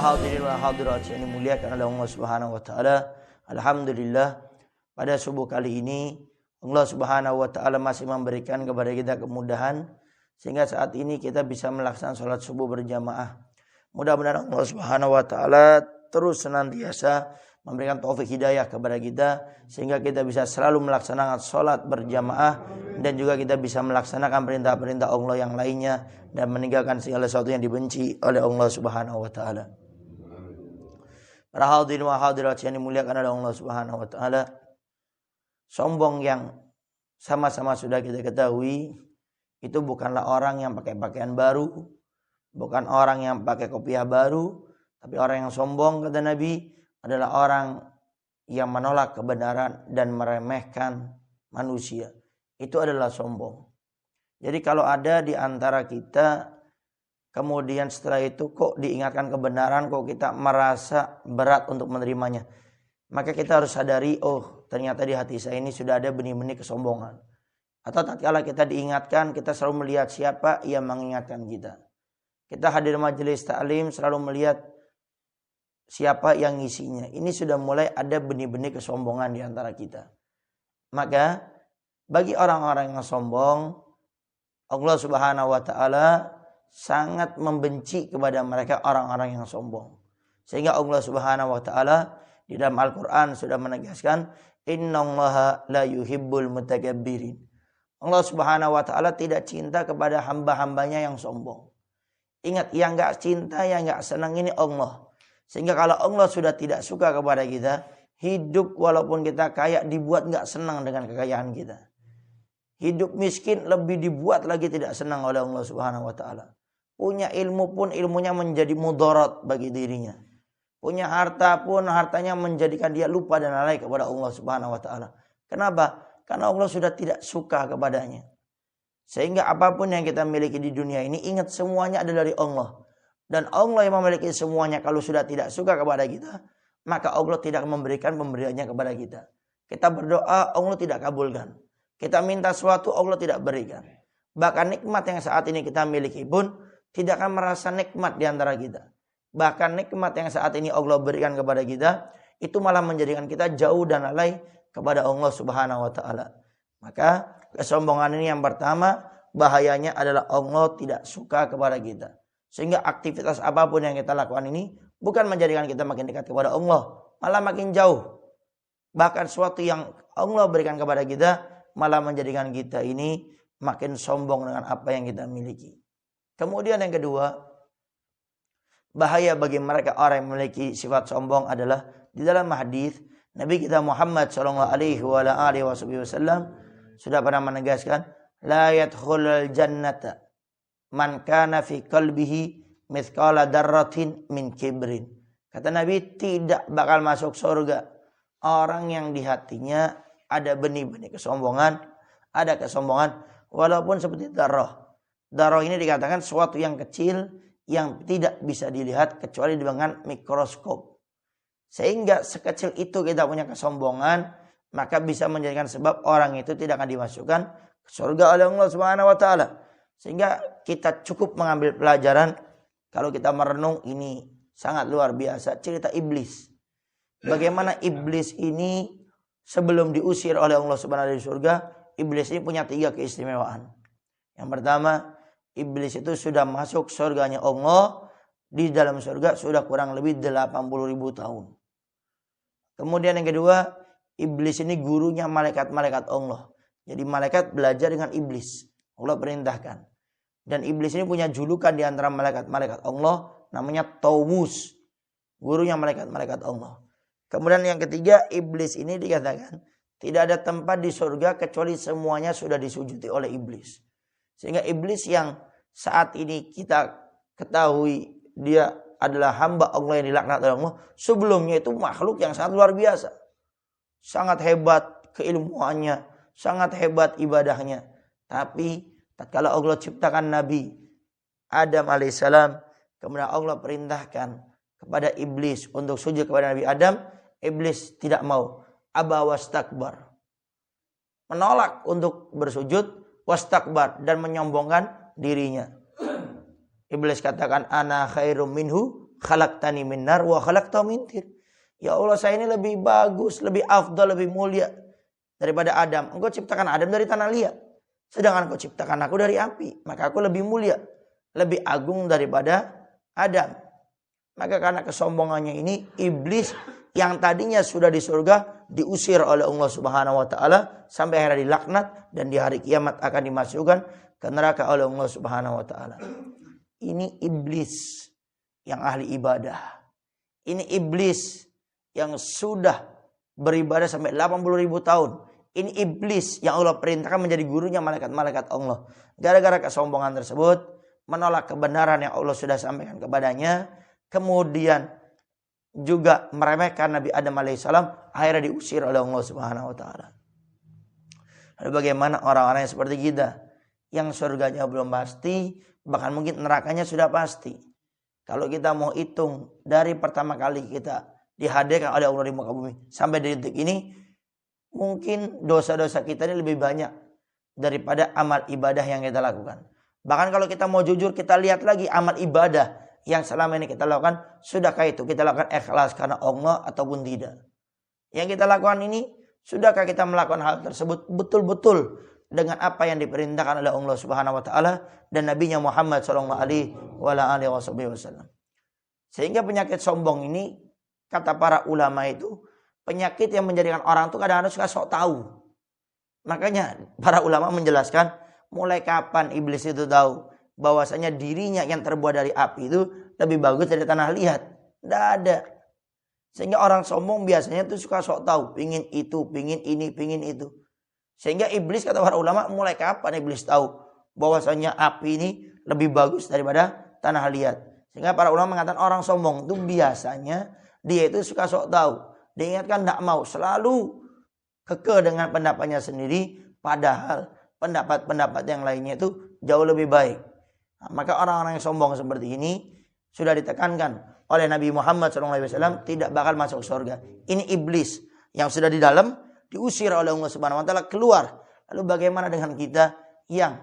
Para hadirin wa hadirat yang dimuliakan oleh Allah Subhanahu wa taala, alhamdulillah pada subuh kali ini Allah Subhanahu wa taala masih memberikan kepada kita kemudahan sehingga saat ini kita bisa melaksanakan salat subuh berjamaah. Mudah-mudahan Allah Subhanahu wa taala terus senantiasa memberikan taufik hidayah kepada kita sehingga kita bisa selalu melaksanakan salat berjamaah dan juga kita bisa melaksanakan perintah-perintah Allah yang lainnya dan meninggalkan segala sesuatu yang dibenci oleh Allah Subhanahu wa taala. Para hadirin wa hadirat yang dimuliakan oleh Allah Subhanahu wa taala, sombong yang sama-sama sudah kita ketahui itu bukanlah orang yang pakai pakaian baru, bukan orang yang pakai kopiah baru, tapi orang yang sombong kata Nabi adalah orang yang menolak kebenaran dan meremehkan manusia. Itu adalah sombong. Jadi kalau ada di antara kita kemudian setelah itu kok diingatkan kebenaran, kok kita merasa berat untuk menerimanya, maka kita harus sadari, oh ternyata di hati saya ini sudah ada benih-benih kesombongan. Atau tatkala kita diingatkan, kita selalu melihat siapa yang mengingatkan kita. Kita hadir majelis ta'lim selalu melihat siapa yang ngisinya. Ini sudah mulai ada benih-benih kesombongan di antara kita. Maka bagi orang-orang yang sombong, Allah Subhanahu wa taala sangat membenci kepada mereka orang-orang yang sombong. Sehingga Allah Subhanahu wa taala di dalam Al-Qur'an sudah menegaskan, innallaha la yuhibbul mutakabbirin. Allah Subhanahu wa taala tidak cinta kepada hamba-hambanya yang sombong. Ingat, yang enggak cinta, yang enggak senang ini Allah. Sehingga kalau Allah sudah tidak suka kepada kita, hidup walaupun kita kaya dibuat enggak senang dengan kekayaan kita. Hidup miskin lebih dibuat lagi tidak senang oleh Allah Subhanahu wa taala. Punya ilmu pun ilmunya menjadi mudarat bagi dirinya. Punya harta pun hartanya menjadikan dia lupa dan lalai kepada Allah Subhanahu wa taala. Kenapa? Karena Allah sudah tidak suka kepadanya. Sehingga apapun yang kita miliki di dunia ini, ingat semuanya ada dari Allah. Dan Allah yang memiliki semuanya, kalau sudah tidak suka kepada kita, maka Allah tidak memberikan pemberiannya kepada kita. Kita berdoa, Allah tidak kabulkan. Kita minta sesuatu, Allah tidak berikan. Bahkan nikmat yang saat ini kita miliki pun tidak akan merasa nikmat di antara kita. Bahkan nikmat yang saat ini Allah berikan kepada kita, itu malah menjadikan kita jauh dan lalai kepada Allah Subhanahu wa taala. Maka kesombongan ini yang pertama, bahayanya adalah Allah tidak suka kepada kita. Sehingga aktivitas apapun yang kita lakukan ini bukan menjadikan kita makin dekat kepada Allah, malah makin jauh. Bahkan sesuatu yang Allah berikan kepada kita malah menjadikan kita ini makin sombong dengan apa yang kita miliki. Kemudian yang kedua, bahaya bagi mereka orang yang memiliki sifat sombong adalah di dalam hadis Nabi kita Muhammad sallallahu alaihi wasallam sudah pernah menegaskan, la yadkhulul jannata man kana fi qalbihi mithqala darratin min kibrin. Kata Nabi, tidak bakal masuk surga orang yang di hatinya ada benih-benih kesombongan, ada kesombongan walaupun seperti darah. Darah ini dikatakan sesuatu yang kecil yang tidak bisa dilihat kecuali dengan mikroskop. Sehingga sekecil itu kita punya kesombongan, maka bisa menjadikan sebab orang itu tidak akan dimasukkan ke surga oleh Allah Subhanahu wa taala. Sehingga kita cukup mengambil pelajaran kalau kita merenung, ini sangat luar biasa cerita iblis. Bagaimana iblis ini sebelum diusir oleh Allah Subhanahu wa taala dari surga, iblis ini punya 3 keistimewaan. Yang pertama, iblis itu sudah masuk surganya Allah, di dalam surga sudah kurang lebih 80.000 tahun. Kemudian yang kedua, iblis ini gurunya malaikat-malaikat Allah. Jadi malaikat belajar dengan iblis. Allah perintahkan. Dan iblis ini punya julukan di antara malaikat-malaikat Allah, namanya Tawus. Gurunya malaikat-malaikat Allah. Kemudian yang ketiga, iblis ini dikatakan tidak ada tempat di surga kecuali semuanya sudah disujudi oleh iblis. Sehingga iblis yang saat ini kita ketahui dia adalah hamba Allah yang dilaknat oleh Allah, sebelumnya itu makhluk yang sangat luar biasa. Sangat hebat keilmuannya, sangat hebat ibadahnya. Tapi tatkala Allah ciptakan Nabi Adam alaihissalam, kemudian Allah perintahkan kepada iblis untuk sujud kepada Nabi Adam, iblis tidak mau. Aba wastakbar. Menolak untuk bersujud, wastakbar, dan menyombongkan dirinya. Iblis katakan, ana khairum minhu khalaqtani min nar wa khalaqtahu min tin. Ya Allah, saya ini lebih bagus, lebih afdal, lebih mulia daripada Adam. Engkau ciptakan Adam dari tanah liat. Sedangkan engkau ciptakan aku dari api. Maka aku lebih mulia, lebih agung daripada Adam. Maka karena kesombongannya ini, iblis yang tadinya sudah di surga diusir oleh Allah Subhanahu wa taala sampai akhirnya dilaknat dan di hari kiamat akan dimasukkan ke neraka oleh Allah Subhanahu wa taala. Ini iblis yang ahli ibadah. Ini iblis yang sudah beribadah sampai 80.000 tahun. Ini iblis yang Allah perintahkan menjadi gurunya malaikat-malaikat Allah. Gara-gara kesombongan tersebut, menolak kebenaran yang Allah sudah sampaikan kepadanya, kemudian juga meremehkan Nabi Adam alaihissalam, akhirnya diusir oleh Allah Subhanahu wa taala. Lalu bagaimana orang-orang yang seperti kita, yang surganya belum pasti, bahkan mungkin nerakanya sudah pasti. Kalau kita mau hitung dari pertama kali kita dihadirkan oleh Allah di muka bumi sampai detik ini, mungkin dosa-dosa kita ini lebih banyak daripada amal ibadah yang kita lakukan. Bahkan kalau kita mau jujur, kita lihat lagi amal ibadah yang selama ini kita lakukan, sudahkah itu kita lakukan ikhlas karena Allah ataupun tidak? Yang kita lakukan ini, sudahkah kita melakukan hal tersebut betul-betul dengan apa yang diperintahkan oleh Allah Subhanahu wa taala dan Nabi-Nya Muhammad sallallahu alaihi wasallam. Sehingga penyakit sombong ini, kata para ulama itu, penyakit yang menjadikan orang itu kadang-kadang suka sok tahu. Makanya para ulama menjelaskan, mulai kapan iblis itu tahu bahwasanya dirinya yang terbuat dari api itu lebih bagus dari tanah liat? Tidak ada. Sehingga orang sombong biasanya tuh suka sok tahu, pingin itu, pingin ini, pingin itu. Sehingga iblis, kata para ulama, mulai kapan iblis tahu bahwasanya api ini lebih bagus daripada tanah liat? Sehingga para ulama mengatakan orang sombong itu biasanya dia itu suka sok tahu. Diingatkan tidak mau, selalu kekeh dengan pendapatnya sendiri, padahal pendapat-pendapat yang lainnya itu jauh lebih baik. Nah, maka orang-orang yang sombong seperti ini sudah ditekankan oleh Nabi Muhammad SAW tidak bakal masuk surga. Ini iblis yang sudah di dalam, diusir oleh Allah Subhanahu wa taala keluar. Lalu bagaimana dengan kita yang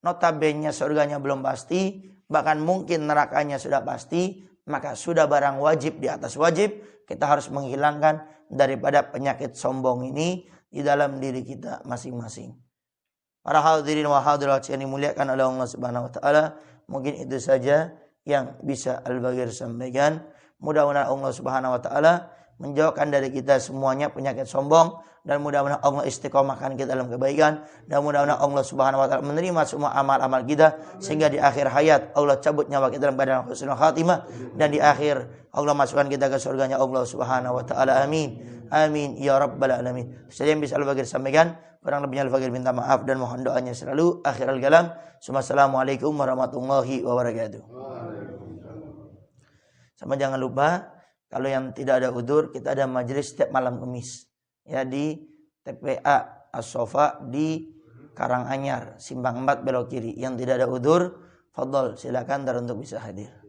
notabene surganya belum pasti, bahkan mungkin nerakanya sudah pasti, maka sudah barang wajib di atas wajib, kita harus menghilangkan daripada penyakit sombong ini di dalam diri kita masing-masing. Para hadirin wa hadirat yang dimuliakan oleh Allah Subhanahu wa taala, mungkin itu saja yang bisa Al-Bagir sampaikan. Mudah-mudahan Allah Subhanahu wa taala menjauhkan dari kita semuanya penyakit sombong, dan mudah-mudahan Allah istiqomahkan kita dalam kebaikan, dan mudah-mudahan Allah Subhanahu wa taala menerima semua amal-amal kita sehingga di akhir hayat Allah cabut nyawa kita dalam keadaan husnul khatimah, dan di akhir Allah masukkan kita ke surganya Allah Subhanahu wa taala. Amin. Amin ya rabbal alamin. Saya yang bisa Al-Bagir sampaikan, kurang lebihnya Al-Bagir minta maaf dan mohon doanya selalu. Akhirul kalam. Assalamualaikum warahmatullahi wabarakatuh. Sama jangan lupa, kalau yang tidak ada udzur, kita ada majelis setiap malam Kamis. Ya, di TPA As-Sofa di Karanganyar, Simpang 4 belok kiri. Yang tidak ada udzur, fadhol silakan untuk bisa hadir.